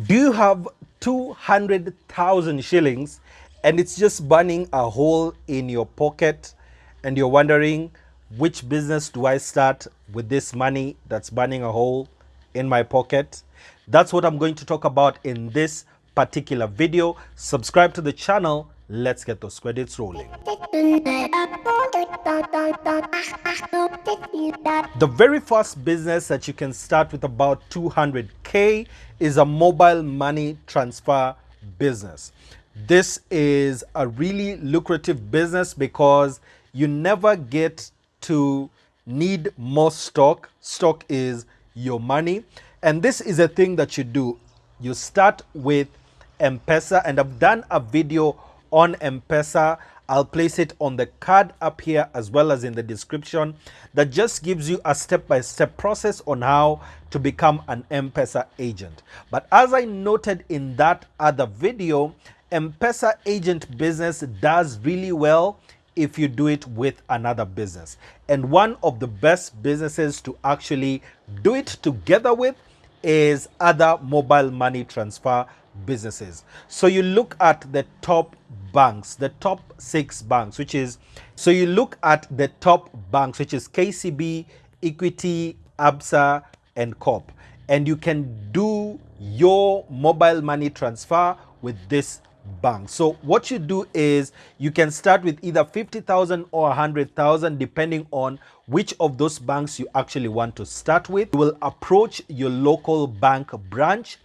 Do you have 200,000 shillings and it's just burning a hole in your pocket and you're wondering, which business do I start with this money that's burning a hole in my pocket? That's what I'm going to talk about in this particular video. Subscribe to the channel. Let's get those credits rolling. The very first business that you can start with about 200K is a mobile money transfer business. This is a really lucrative business because you never get to need more stock. Stock is your money. And this is a thing that you do. You start with MPESA, and I've done a video on MPESA. I'll place it on the card up here as well as in the description, that just gives you a step-by-step process on how to become an MPESA agent. But as I noted in that other video, MPESA agent business does really well if you do it with another business. And one of the best businesses to actually do it together with is other mobile money transfer businesses. So you look at the top banks, the top 6 banks, which is KCB, Equity, Absa, and Corp. And you can do your mobile money transfer with this bank. So what you do is you can start with either 50,000 or 100,000 depending on which of those banks you actually want to start with. You will approach your local bank branch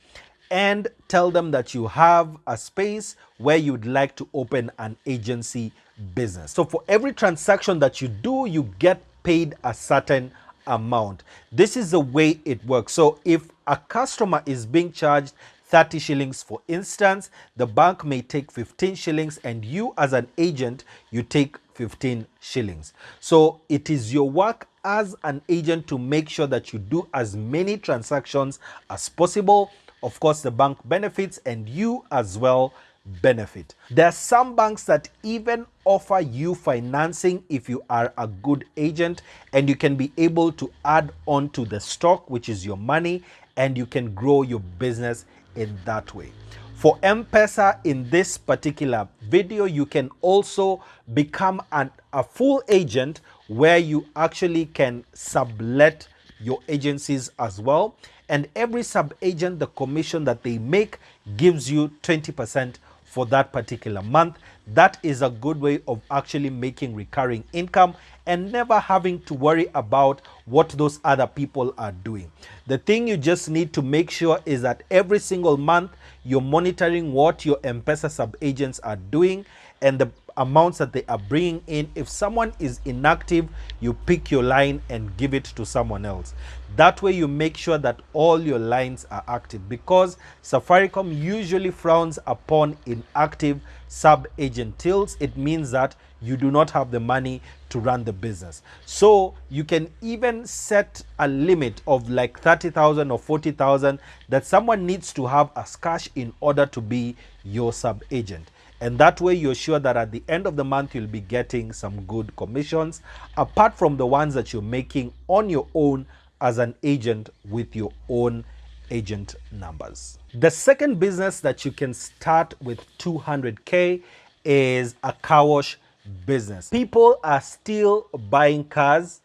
and tell them that you have a space where you'd like to open an agency business. So for every transaction that you do, you get paid a certain amount. This is the way it works. So if a customer is being charged 30 shillings, for instance, the bank may take 15 shillings and you as an agent, you take 15 shillings. So it is your work as an agent to make sure that you do as many transactions as possible. Of course, the bank benefits and you as well benefit. There are some banks that even offer you financing if you are a good agent, and you can be able to add on to the stock, which is your money, and you can grow your business in that way. For MPESA, in this particular video, you can also become a full agent where you actually can sublet your agencies as well. And every sub-agent, the commission that they make gives you 20% for that particular month. That is a good way of actually making recurring income and never having to worry about what those other people are doing. The thing you just need to make sure is that every single month you're monitoring what your MPESA sub-agents are doing and the amounts that they are bringing in. If someone is inactive, you pick your line and give it to someone else. That way you make sure that all your lines are active, because Safaricom usually frowns upon inactive sub-agent tills. It means that you do not have the money to run the business. So you can even set a limit of like 30,000 or 40,000 that someone needs to have as cash in order to be your sub-agent. And that way you're sure that at the end of the month you'll be getting some good commissions, apart from the ones that you're making on your own as an agent with your own agent numbers. The second business that you can start with 200K is a car wash business. People are still buying cars,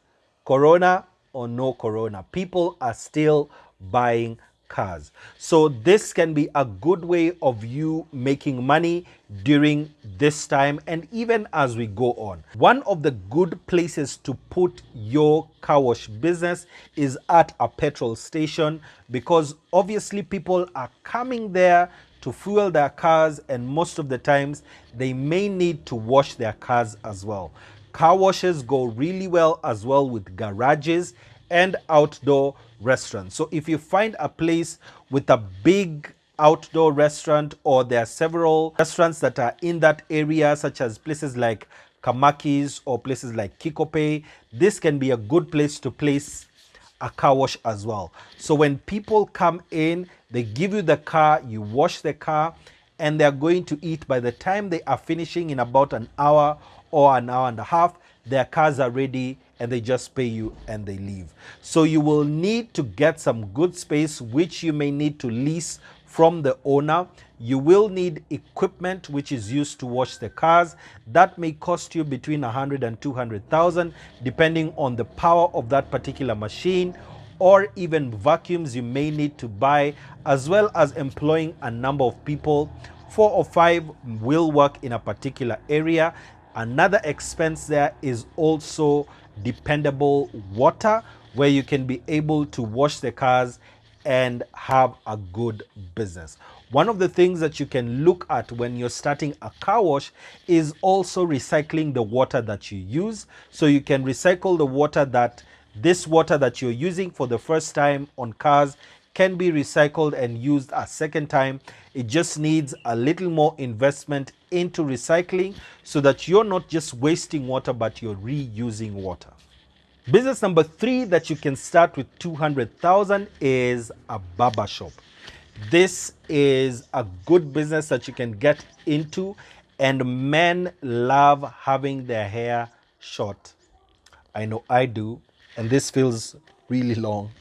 corona or no corona. People are still buying cars. So this can be a good way of you making money during this time and even as we go on. One of the good places to put your car wash business is at a petrol station, because obviously people are coming there to fuel their cars, and most of the times they may need to wash their cars as well. Car washes go really well as well with garages and outdoor restaurants. So if you find a place with a big outdoor restaurant, or there are several restaurants that are in that area, such as places like Kamaki's or places like Kikope, this can be a good place to place a car wash as well. So when people come in, they give you the car, you wash the car, and they're going to eat. By the time they are finishing in about an hour or an hour and a half, their cars are ready and they just pay you and they leave. So you will need to get some good space, which you may need to lease from the owner. You will need equipment which is used to wash the cars. That may cost you between 100 and 200,000 depending on the power of that particular machine, or even vacuums you may need to buy, as well as employing a number of people. 4 or 5 will work in a particular area. Another expense there is also dependable water, where you can be able to wash the cars and have a good business. One of the things that you can look at when you're starting a car wash is also recycling the water that you use. So you can recycle the water this water that you're using for the first time on cars can be recycled and used a second time. It just needs a little more investment into recycling so that you're not just wasting water, but you're reusing water. Business number 3 that you can start with 200,000 is a barber shop. This is a good business that you can get into, and men love having their hair short. I know I do, and this feels really long.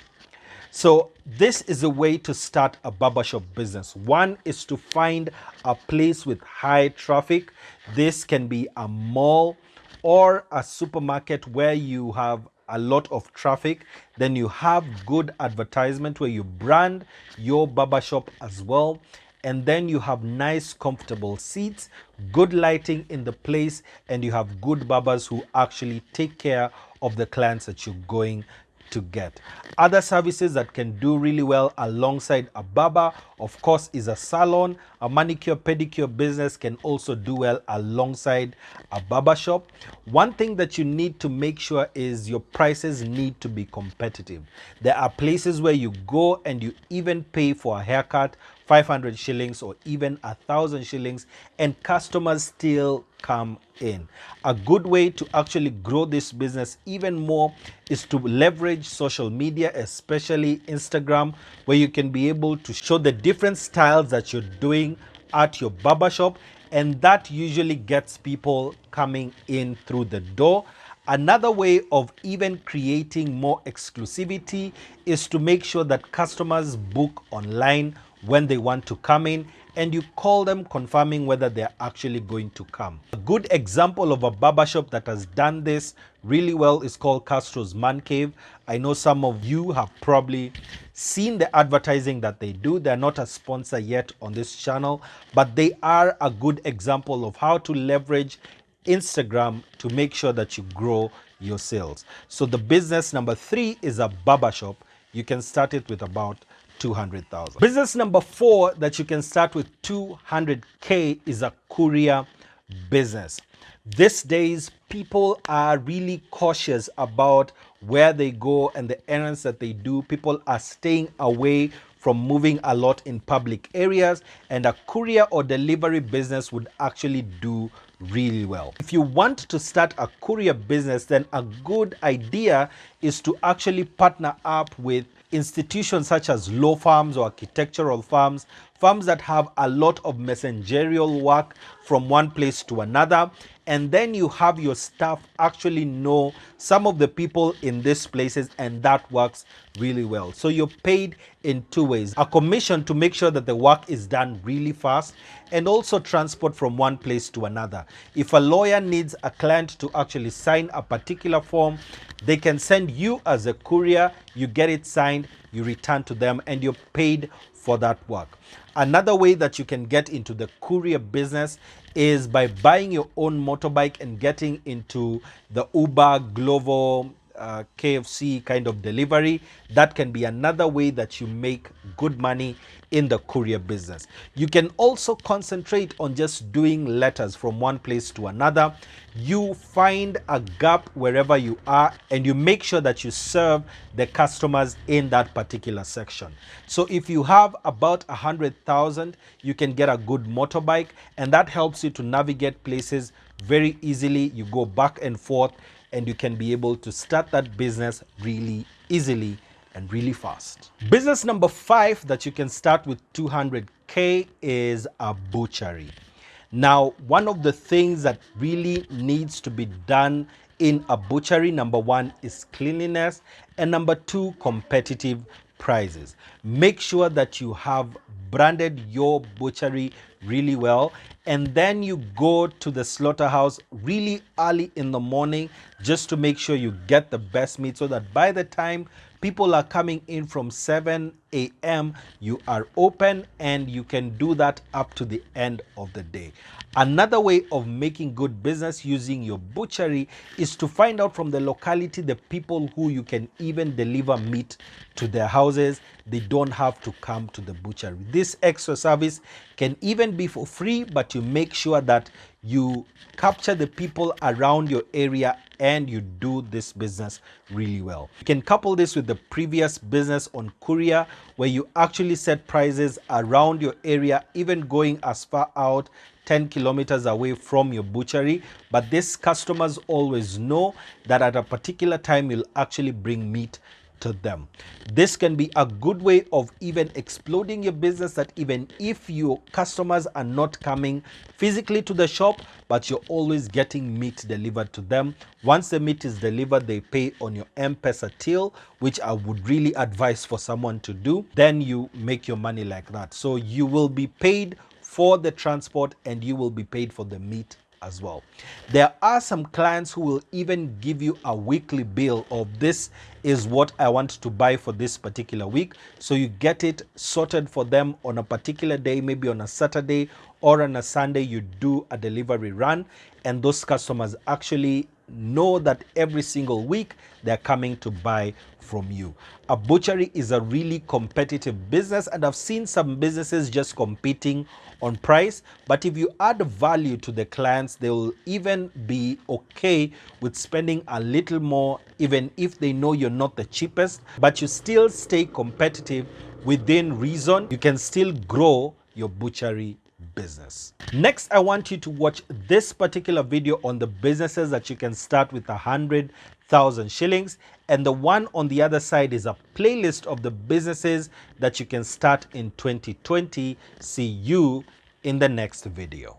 So this is a way to start a barbershop business. One is to find a place with high traffic. This can be a mall or a supermarket where you have a lot of traffic. Then you have good advertisement where you brand your barbershop as well. And then you have nice comfortable seats, good lighting in the place, and you have good barbers who actually take care of the clients that you're going to get. Other services that can do really well alongside a barber, of course, is a salon. A manicure pedicure business can also do well alongside a barber shop. One thing that you need to make sure is your prices need to be competitive. There are places where you go and you even pay for a haircut 500 shillings or even 1,000 shillings, and customers still come in. A good way to actually grow this business even more is to leverage social media, especially Instagram, where you can be able to show the different styles that you're doing at your barbershop, and that usually gets people coming in through the door. Another way of even creating more exclusivity is to make sure that customers book online when they want to come in, and you call them confirming whether they're actually going to come. A good example of a barbershop that has done this really well is called Castro's Man Cave. I know some of you have probably seen the advertising that they do. They're not a sponsor yet on this channel, but they are a good example of how to leverage Instagram to make sure that you grow your sales. So the business number 3 is a barbershop. You can start it with about 200,000. Business number 4 that you can start with 200K is a courier business. These days, people are really cautious about where they go and the errands that they do. People are staying away from moving a lot in public areas, and a courier or delivery business would actually do really well. If you want to start a courier business, then a good idea is to actually partner up with institutions such as law firms or architectural firms, firms that have a lot of messengerial work from one place to another, and then you have your staff actually know some of the people in these places, and that works really well. So you're paid in 2 ways: a commission to make sure that the work is done really fast, and also transport from one place to another. If a lawyer needs a client to actually sign a particular form, they can send you as a courier, you get it signed, you return to them, and you're paid for that work. Another way that you can get into the courier business is by buying your own motorbike and getting into the Uber, Glovo, KFC kind of delivery. That can be another way that you make good money in the courier business. You can also concentrate on just doing letters from one place to another. You find a gap wherever you are and you make sure that you serve the customers in that particular section. So if you have about 100,000, you can get a good motorbike, and that helps you to navigate places very easily. You go back and forth, and you can be able to start that business really easily and really fast. Business number 5 that you can start with 200K is a butchery. Now, one of the things that really needs to be done in a butchery, number 1 is cleanliness, and number 2, competitive prices. make sure that you have branded your butchery really well, and then you go to the slaughterhouse really early in the morning just to make sure you get the best meat, so that by the time people are coming in from 7 a.m. you are open, and you can do that up to the end of the day. Another way of making good business using your butchery is to find out from the locality the people who you can even deliver meat to their houses. They don't have to come to the butchery. This extra service can even be for free, but you make sure that you capture the people around your area and you do this business really well. You can couple this with the previous business on courier, where you actually set prices around your area, even going as far out 10 kilometers away from your butchery. But these customers always know that at a particular time you'll actually bring meat to them. This can be a good way of even exploding your business, that even if your customers are not coming physically to the shop, but you're always getting meat delivered to them. Once the meat is delivered, they pay on your MPESA till, which I would really advise for someone to do. Then you make your money like that. So you will be paid for the transport and you will be paid for the meat as well. There are some clients who will even give you a weekly bill of this is what I want to buy for this particular week. So you get it sorted for them on a particular day, maybe on a Saturday or on a Sunday. You do a delivery run, and those customers actually know that every single week they're coming to buy from you. A butchery is a really competitive business, and I've seen some businesses just competing on price, but if you add value to the clients, they will even be okay with spending a little more, even if they know you're not the cheapest, but you still stay competitive within reason. You can still grow your butchery business. Next, I want you to watch this particular video on the businesses that you can start with 100,000 shillings, and the one on the other side is a playlist of the businesses that you can start in 2020. See you in the next video.